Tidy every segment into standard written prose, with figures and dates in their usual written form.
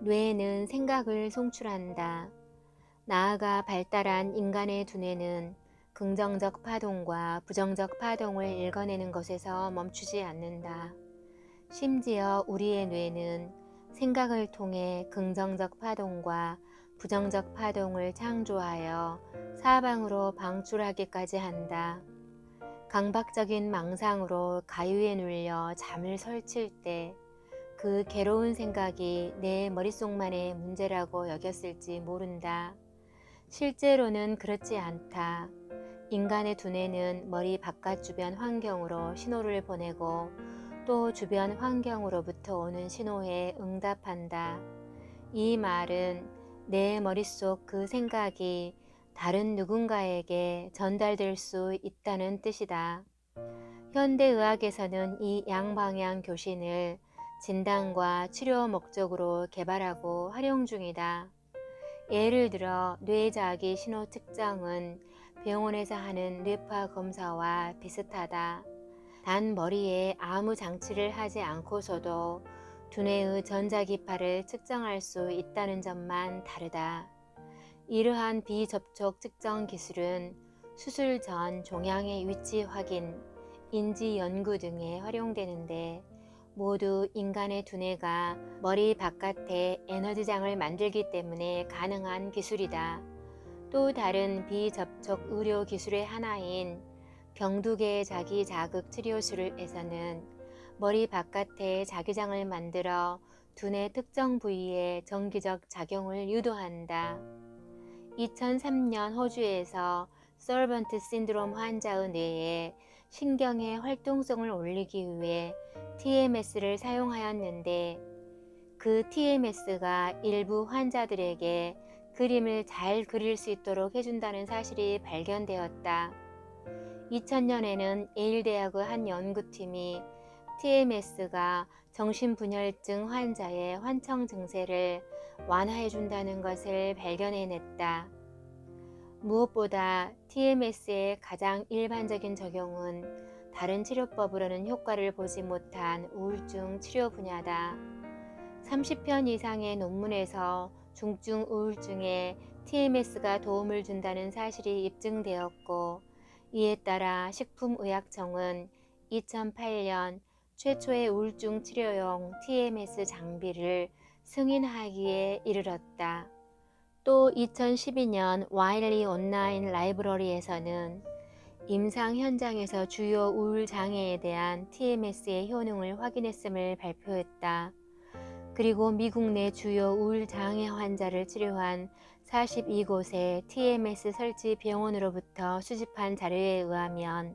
뇌는 생각을 송출한다. 나아가 발달한 인간의 두뇌는 긍정적 파동과 부정적 파동을 읽어내는 것에서 멈추지 않는다. 심지어 우리의 뇌는 생각을 통해 긍정적 파동과 부정적 파동을 창조하여 사방으로 방출하기까지 한다. 강박적인 망상으로 가유에 눌려 잠을 설칠 때 그 괴로운 생각이 내 머릿속만의 문제라고 여겼을지 모른다. 실제로는 그렇지 않다. 인간의 두뇌는 머리 바깥 주변 환경으로 신호를 보내고 또 주변 환경으로부터 오는 신호에 응답한다. 이 말은 내 머릿속 그 생각이 다른 누군가에게 전달될 수 있다는 뜻이다. 현대의학에서는 이 양방향 교신을 진단과 치료 목적으로 개발하고 활용 중이다. 예를 들어 뇌자기 신호 측정은 병원에서 하는 뇌파 검사와 비슷하다. 단 머리에 아무 장치를 하지 않고서도 두뇌의 전자기파를 측정할 수 있다는 점만 다르다. 이러한 비접촉 측정 기술은 수술 전 종양의 위치 확인, 인지 연구 등에 활용되는데 모두 인간의 두뇌가 머리 바깥에 에너지장을 만들기 때문에 가능한 기술이다. 또 다른 비접촉 의료 기술의 하나인 병두개 자기 자극 치료술에서는 머리 바깥에 자기장을 만들어 두뇌 특정 부위에 정기적 작용을 유도한다. 2003년 호주에서 서번트 신드롬 환자의 뇌에 신경의 활동성을 올리기 위해 TMS를 사용하였는데 그 TMS가 일부 환자들에게 그림을 잘 그릴 수 있도록 해준다는 사실이 발견되었다. 2000년에는 예일대학의 한 연구팀이 TMS가 정신분열증 환자의 환청 증세를 완화해준다는 것을 발견해냈다. 무엇보다 TMS의 가장 일반적인 적용은 다른 치료법으로는 효과를 보지 못한 우울증 치료 분야다. 30편 이상의 논문에서 중증 우울증에 TMS가 도움을 준다는 사실이 입증되었고 이에 따라 식품의약청은 2008년 최초의 우울증 치료용 TMS 장비를 승인하기에 이르렀다. 또 2012년 와일리 온라인 라이브러리에서는 임상 현장에서 주요 우울 장애에 대한 TMS의 효능을 확인했음을 발표했다. 그리고 미국 내 주요 우울 장애 환자를 치료한 42곳의 TMS 설치 병원으로부터 수집한 자료에 의하면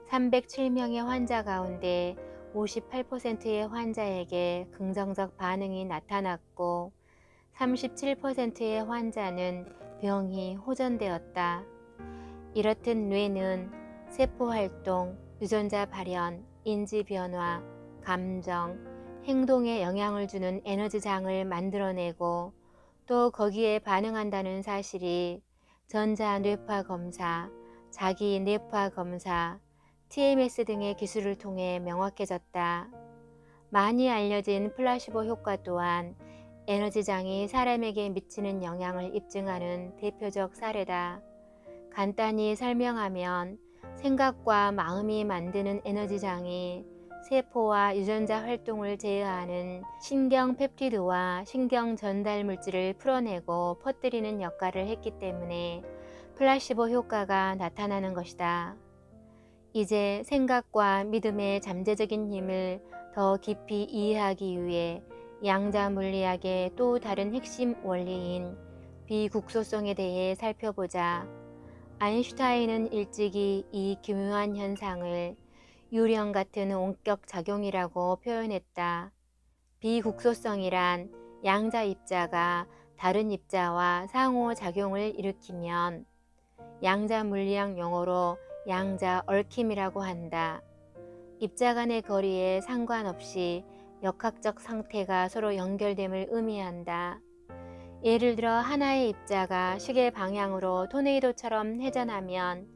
307명의 환자 가운데 58%의 환자에게 긍정적 반응이 나타났고 37%의 환자는 병이 호전되었다. 이렇듯 뇌는 세포활동, 유전자 발현, 인지 변화, 감정, 행동에 영향을 주는 에너지장을 만들어내고 또 거기에 반응한다는 사실이 전자 뇌파 검사, 자기 뇌파 검사, TMS 등의 기술을 통해 명확해졌다. 많이 알려진 플라시보 효과 또한 에너지장이 사람에게 미치는 영향을 입증하는 대표적 사례다. 간단히 설명하면 생각과 마음이 만드는 에너지장이 세포와 유전자 활동을 제어하는 신경 펩티드와 신경 전달 물질을 풀어내고 퍼뜨리는 역할을 했기 때문에 플라시보 효과가 나타나는 것이다. 이제 생각과 믿음의 잠재적인 힘을 더 깊이 이해하기 위해 양자 물리학의 또 다른 핵심 원리인 비국소성에 대해 살펴보자. 아인슈타인은 일찍이 이 기묘한 현상을 유령 같은 원격 작용이라고 표현했다. 비국소성이란 양자 입자가 다른 입자와 상호작용을 일으키면 양자 물리학 용어로 양자 얽힘이라고 한다. 입자 간의 거리에 상관없이 역학적 상태가 서로 연결됨을 의미한다. 예를 들어 하나의 입자가 시계 방향으로 토네이도처럼 회전하면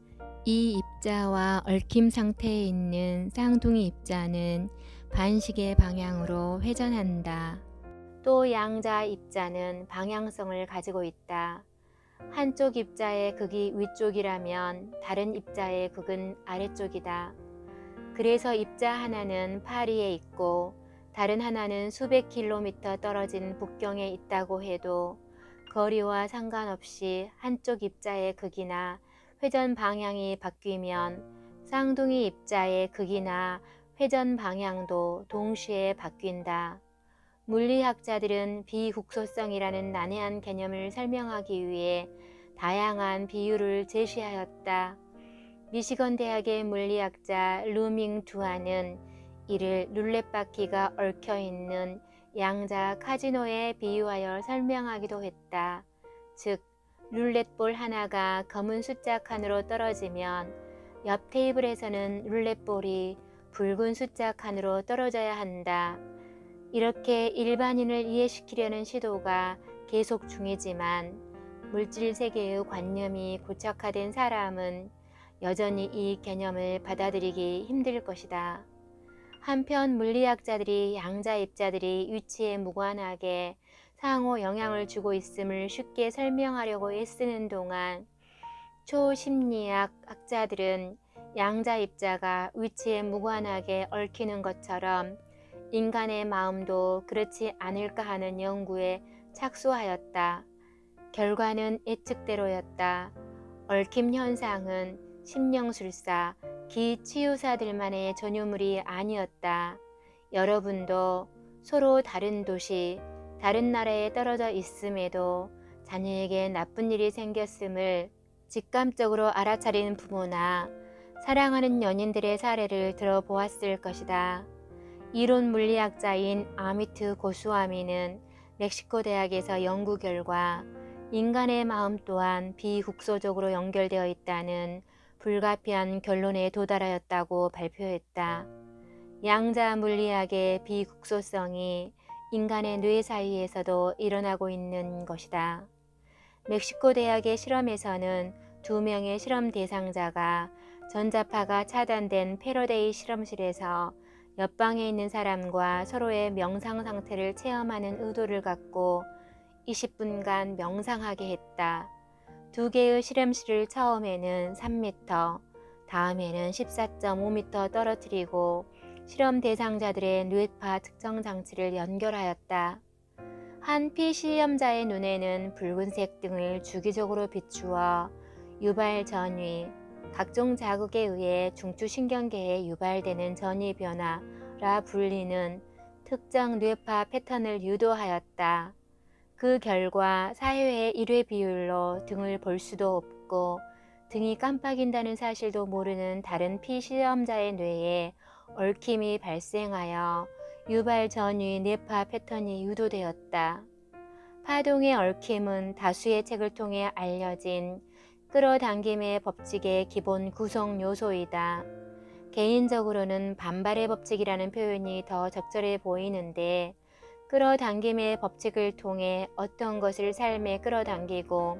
이 입자와 얽힘 상태에 있는 쌍둥이 입자는 반시계 방향으로 회전한다. 또 양자 입자는 방향성을 가지고 있다. 한쪽 입자의 극이 위쪽이라면 다른 입자의 극은 아래쪽이다. 그래서 입자 하나는 파리에 있고 다른 하나는 수백 킬로미터 떨어진 북경에 있다고 해도 거리와 상관없이 한쪽 입자의 극이나 회전 방향이 바뀌면 쌍둥이 입자의 극이나 회전 방향도 동시에 바뀐다. 물리학자들은 비국소성이라는 난해한 개념을 설명하기 위해 다양한 비유를 제시하였다. 미시건 대학의 물리학자 루밍 두아는 이를 룰렛바퀴가 얽혀있는 양자 카지노에 비유하여 설명하기도 했다. 즉, 룰렛볼 하나가 검은 숫자 칸으로 떨어지면 옆 테이블에서는 룰렛볼이 붉은 숫자 칸으로 떨어져야 한다. 이렇게 일반인을 이해시키려는 시도가 계속 중이지만 물질 세계의 관념이 고착화된 사람은 여전히 이 개념을 받아들이기 힘들 것이다. 한편 물리학자들이 양자 입자들이 위치에 무관하게 상호 영향을 주고 있음을 쉽게 설명하려고 애쓰는 동안 초심리학 학자들은 양자 입자가 위치에 무관하게 얽히는 것처럼 인간의 마음도 그렇지 않을까 하는 연구에 착수하였다. 결과는 예측대로였다. 얽힘 현상은 심령술사, 기치유사들만의 전유물이 아니었다. 여러분도 서로 다른 도시, 다른 나라에 떨어져 있음에도 자녀에게 나쁜 일이 생겼음을 직감적으로 알아차리는 부모나 사랑하는 연인들의 사례를 들어보았을 것이다. 이론 물리학자인 아미트 고스와미는 멕시코 대학에서 연구 결과 인간의 마음 또한 비국소적으로 연결되어 있다는 불가피한 결론에 도달하였다고 발표했다. 양자 물리학의 비국소성이 인간의 뇌 사이에서도 일어나고 있는 것이다. 멕시코 대학의 실험에서는 2명의 실험 대상자가 전자파가 차단된 패러데이 실험실에서 옆방에 있는 사람과 서로의 명상 상태를 체험하는 의도를 갖고 20분간 명상하게 했다. 2개의 실험실을 처음에는 3m, 다음에는 14.5m 떨어뜨리고 실험 대상자들의 뇌파 측정 장치를 연결하였다. 한 피실험자의 눈에는 붉은색 등을 주기적으로 비추어 유발 전위, 각종 자극에 의해 중추신경계에 유발되는 전위 변화라 불리는 특정 뇌파 패턴을 유도하였다. 그 결과 4회의 1회 비율로 등을 볼 수도 없고 등이 깜빡인다는 사실도 모르는 다른 피실험자의 뇌에 얽힘이 발생하여 유발 전위 뇌파 패턴이 유도되었다. 파동의 얽힘은 다수의 책을 통해 알려진 끌어당김의 법칙의 기본 구성 요소이다. 개인적으로는 반발의 법칙이라는 표현이 더 적절해 보이는데 끌어당김의 법칙을 통해 어떤 것을 삶에 끌어당기고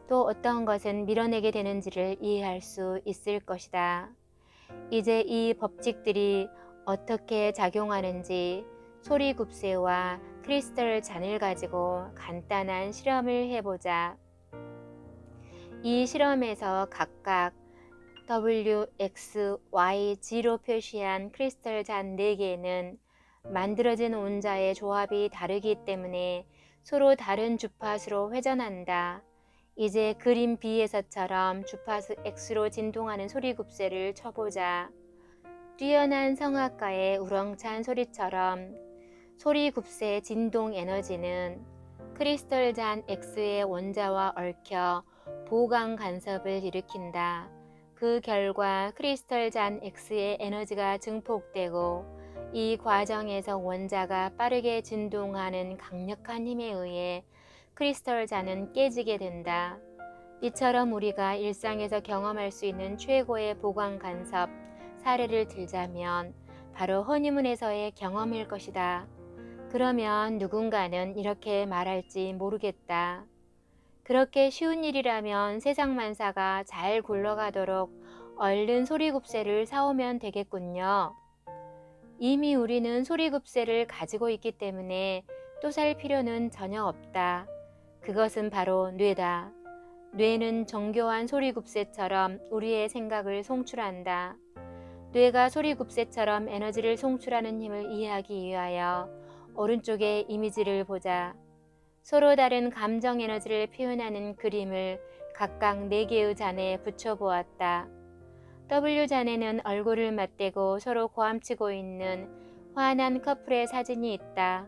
또 어떤 것은 밀어내게 되는지를 이해할 수 있을 것이다. 이제 이 법칙들이 어떻게 작용하는지 소리굽새와 크리스털 잔을 가지고 간단한 실험을 해보자. 이 실험에서 각각 W, X, Y, G로 표시한 크리스털 잔 4개는 만들어진 온자의 조합이 다르기 때문에 서로 다른 주파수로 회전한다. 이제 그림 B에서처럼 주파수 X로 진동하는 소리굽새를 쳐보자. 뛰어난 성악가의 우렁찬 소리처럼 소리굽새 진동 에너지는 크리스털 잔 X의 원자와 얽혀 보강 간섭을 일으킨다. 그 결과 크리스털 잔 X의 에너지가 증폭되고 이 과정에서 원자가 빠르게 진동하는 강력한 힘에 의해 크리스털 잔은 깨지게 된다. 이처럼 우리가 일상에서 경험할 수 있는 최고의 보강 간섭 사례를 들자면 바로 허니문에서의 경험일 것이다. 그러면 누군가는 이렇게 말할지 모르겠다. 그렇게 쉬운 일이라면 세상 만사가 잘 굴러가도록 얼른 소리굽새를 사오면 되겠군요. 이미 우리는 소리굽새를 가지고 있기 때문에 또 살 필요는 전혀 없다. 그것은 바로 뇌다. 뇌는 정교한 소리굽새처럼 우리의 생각을 송출한다. 뇌가 소리굽새처럼 에너지를 송출하는 힘을 이해하기 위하여 오른쪽의 이미지를 보자. 서로 다른 감정 에너지를 표현하는 그림을 각각 4개의 잔에 붙여보았다. W잔에는 얼굴을 맞대고 서로 고함치고 있는 환한 커플의 사진이 있다.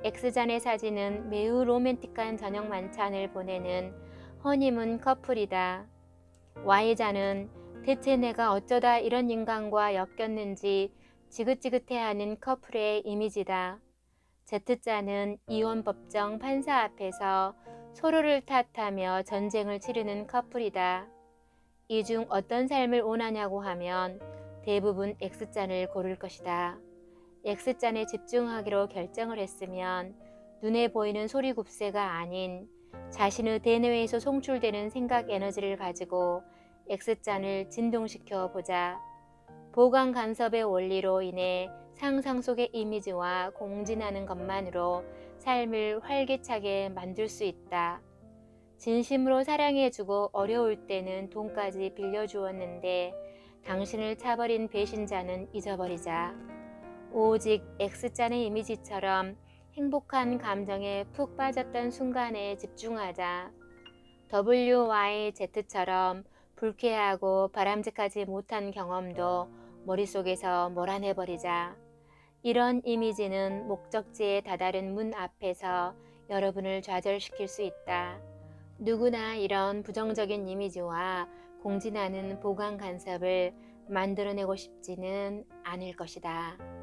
X잔의 사진은 매우 로맨틱한 저녁 만찬을 보내는 허니문 커플이다. Y잔은 대체 내가 어쩌다 이런 인간과 엮였는지 지긋지긋해하는 커플의 이미지다. Z자는 이혼법정 판사 앞에서 서로를 탓하며 전쟁을 치르는 커플이다. 이 중 어떤 삶을 원하냐고 하면 대부분 X잔을 고를 것이다. X잔에 집중하기로 결정을 했으면 눈에 보이는 소리굽새가 아닌 자신의 대뇌에서 송출되는 생각 에너지를 가지고 X잔을 진동시켜 보자. 보강 간섭의 원리로 인해 상상 속의 이미지와 공진하는 것만으로 삶을 활기차게 만들 수 있다. 진심으로 사랑해주고 어려울 때는 돈까지 빌려주었는데 당신을 차버린 배신자는 잊어버리자. 오직 X잔의 이미지처럼 행복한 감정에 푹 빠졌던 순간에 집중하자. WYZ처럼 불쾌하고 바람직하지 못한 경험도 머릿속에서 몰아내버리자. 이런 이미지는 목적지에 다다른 문 앞에서 여러분을 좌절시킬 수 있다. 누구나 이런 부정적인 이미지와 공진하는 보강 간섭을 만들어내고 싶지는 않을 것이다.